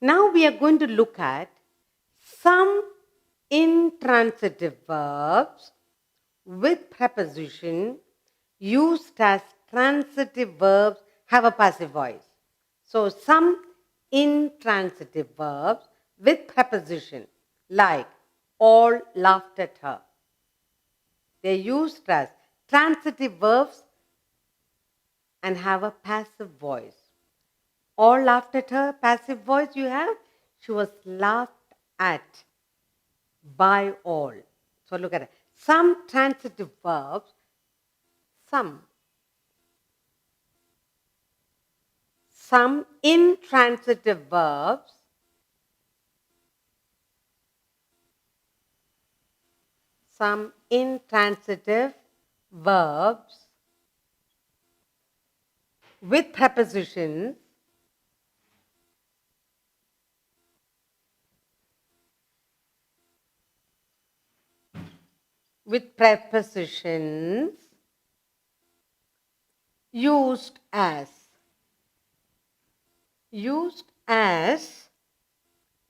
Now we are going to look at some intransitive verbs with preposition used as transitive verbs have a passive voice. So some intransitive verbs with preposition like all laughed at her. They're used as transitive verbs and have a passive voice. All laughed at her, passive voice you have. She was laughed at by all. So look at it. Some transitive verbs, some intransitive verbs with prepositions used as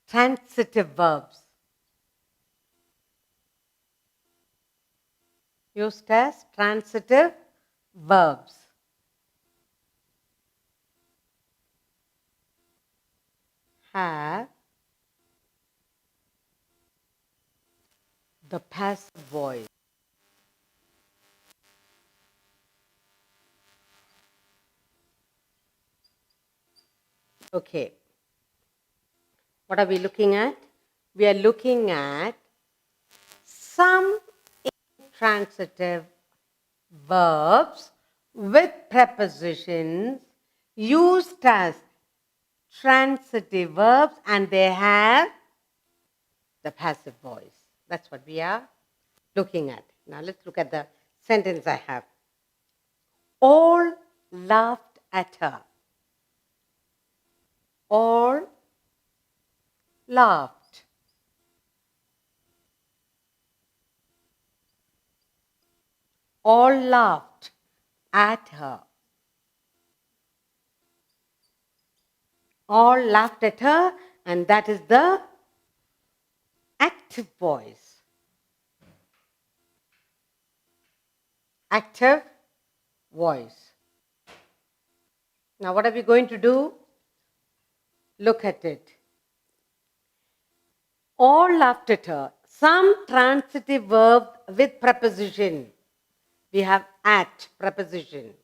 transitive verbs. Used as transitive verbs. Have the passive voice. Okay. What are we looking at? We are looking at some intransitive verbs with prepositions used as transitive verbs and they have the passive voice. That's what we are looking at. Now let's look at the sentence I have. All laughed at her. All laughed. All laughed at her. All laughed at her, and that is the active voice. Active voice. Now what are we going to do? Look at it. All laughed at her. Some transitive verb with preposition. We have at preposition.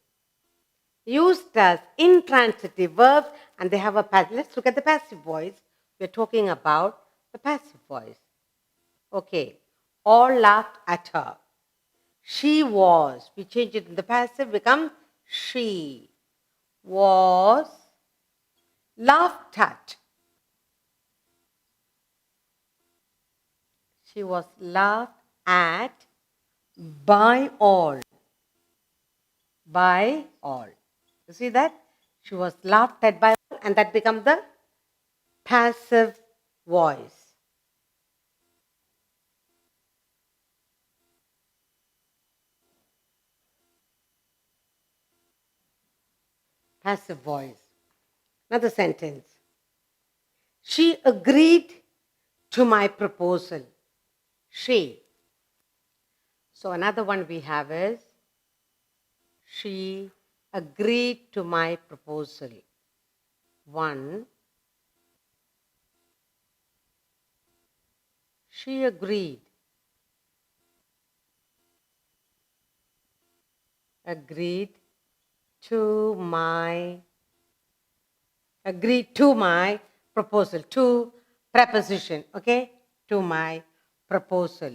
Used as intransitive verbs and they have a passive. Let's look at the passive voice. We're talking about the passive voice. Okay. All laughed at her. She was. We change it in the passive, becomes she was laughed at. She was laughed at by all. By all. You see that? She was laughed at by all, and that becomes the passive voice. Passive voice. Another sentence. She agreed to my proposal. She. So another one we have is she agreed to my proposal. One. She agreed. Agreed to my proposal. To preposition, okay? To my proposal.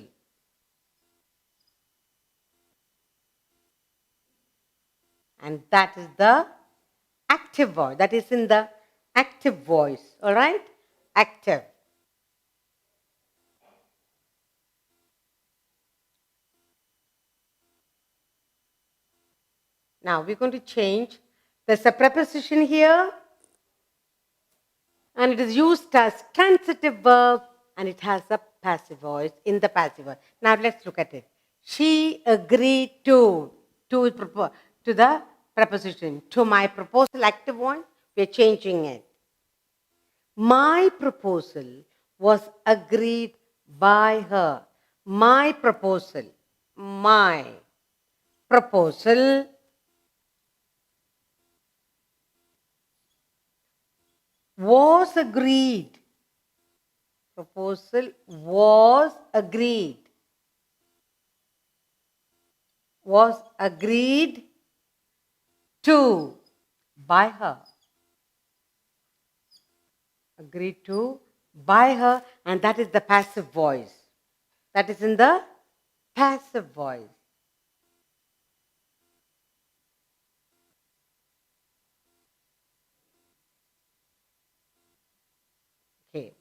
And that is the active voice. That is in the active voice, all right? Active. Now we're going to change. There's a preposition here and it is used as transitive verb and it has a passive voice in the passive voice. Now let's look at it. She agreed to the preposition. To my proposal, active one, we're changing it. My proposal was agreed by her. My proposal. My proposal was agreed. Proposal was agreed. Was agreed to by her. Agreed to by her, and that is the passive voice. That is in the passive voice. Okay.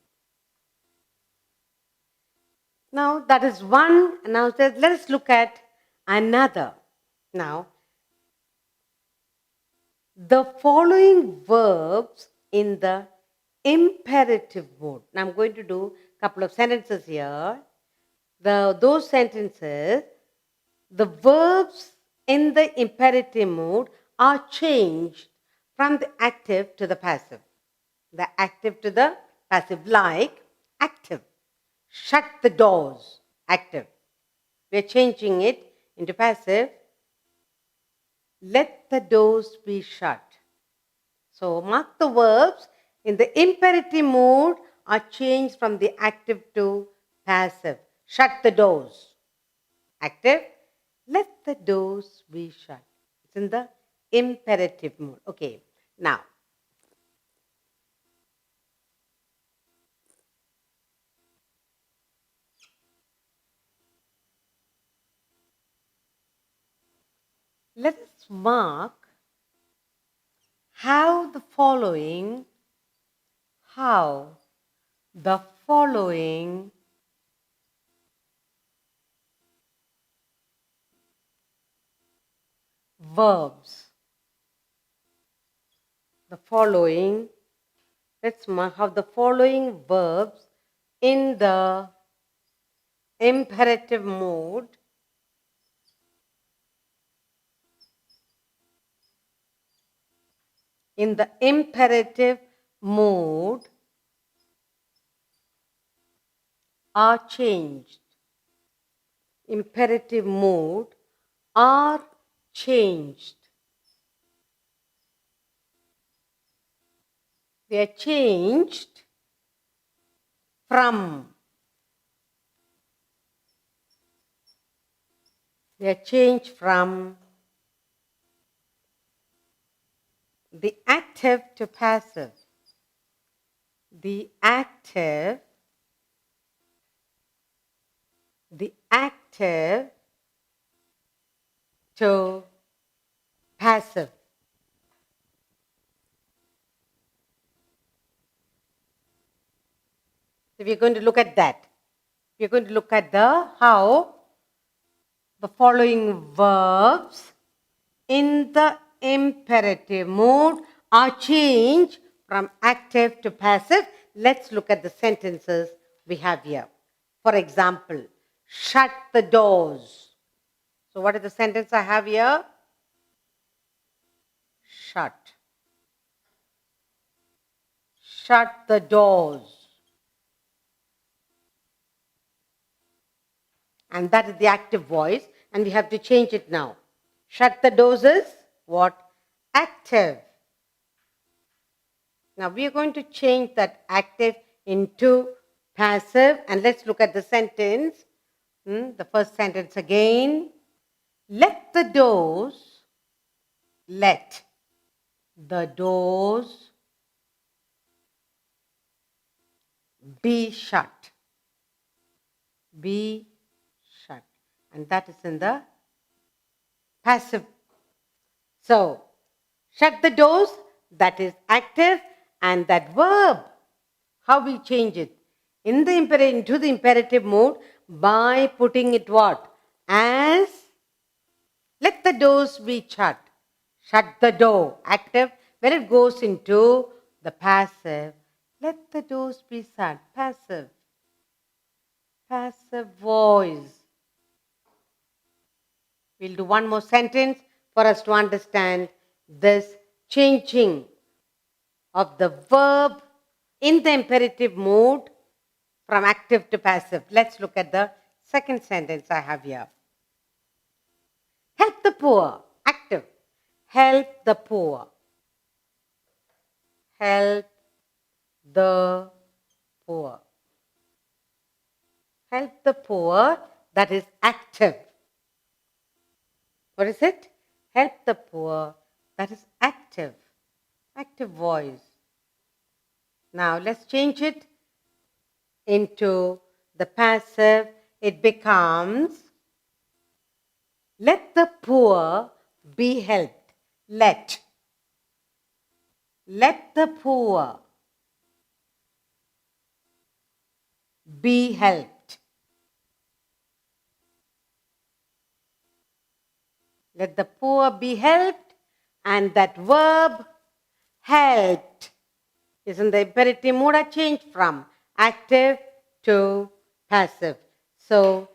Now that is one. Now let us look at another. Now, the following verbs in the imperative mode. Now I'm going to do a couple of sentences here. Those sentences, the verbs in the imperative mode are changed from the active to the passive. The active to the passive, like active. Shut the doors, active. We are changing it into passive. Let the doors be shut. So mark the verbs in the imperative mode are changed from the active to passive. Shut the doors. Active. Let the doors be shut. It's in the imperative mode. Okay. Now, let us mark how the following verbs, let's mark how the following verbs in the imperative mode are changed. Imperative mode are changed. They are changed from. They are changed from the active to passive. The active to passive. So we're going to look at that. We're going to look at how the following verbs in the imperative mode are changed from active to passive. Let's look at the sentences we have here. For example, shut the doors. So what is the sentence I have here? Shut. Shut the doors. And that is the active voice, and we have to change it now. Shut the doors is what? Active. Now we are going to change that active into passive, and let's look at the sentence. The first sentence again. Let the doors be shut. Be shut. And that is in the passive. So, shut the doors, that is active, and that verb, how we change it? Into the imperative mode by putting it what? As let the doors be shut. Shut the door, active. When it goes into the passive, let the doors be shut, passive. Passive voice. We'll do one more sentence for us to understand this changing of the verb in the imperative mood from active to passive. Let's look at the second sentence I have here. Help the poor, active. Help the poor. Help the poor. Help the poor, that is active. What is it? Help the poor, that is active. Active voice. Now let's change it into the passive. It becomes, let the poor be helped. Let the poor be helped. Let the poor be helped, and that verb helped is in the imperative mood. I changed from active to passive. So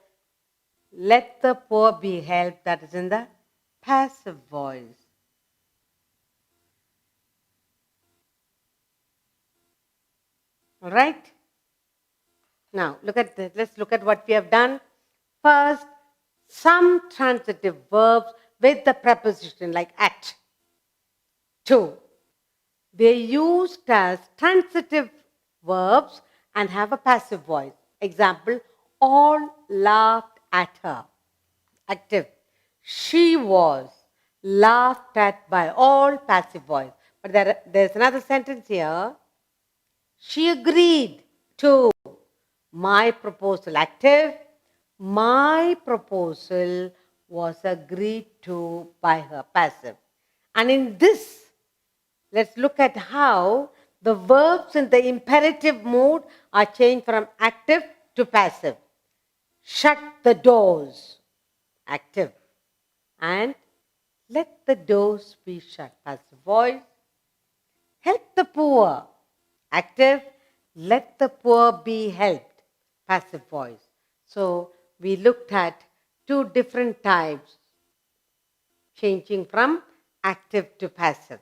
let the poor be helped, that is in the passive voice. All right? Now, let's look at what we have done. First, some transitive verbs with the preposition like at. 2. They're used as transitive verbs and have a passive voice. Example, all laughed at her. Active. She was laughed at by all, passive voice. But there's another sentence here. She agreed to my proposal. Active. My proposal was agreed to by her. Passive. And in this, let's look at how the verbs in the imperative mood are changed from active to passive. Shut the doors. Active. And let the doors be shut. Passive voice. Help the poor. Active. Let the poor be helped. Passive voice. So we looked at two different types, changing from active to passive.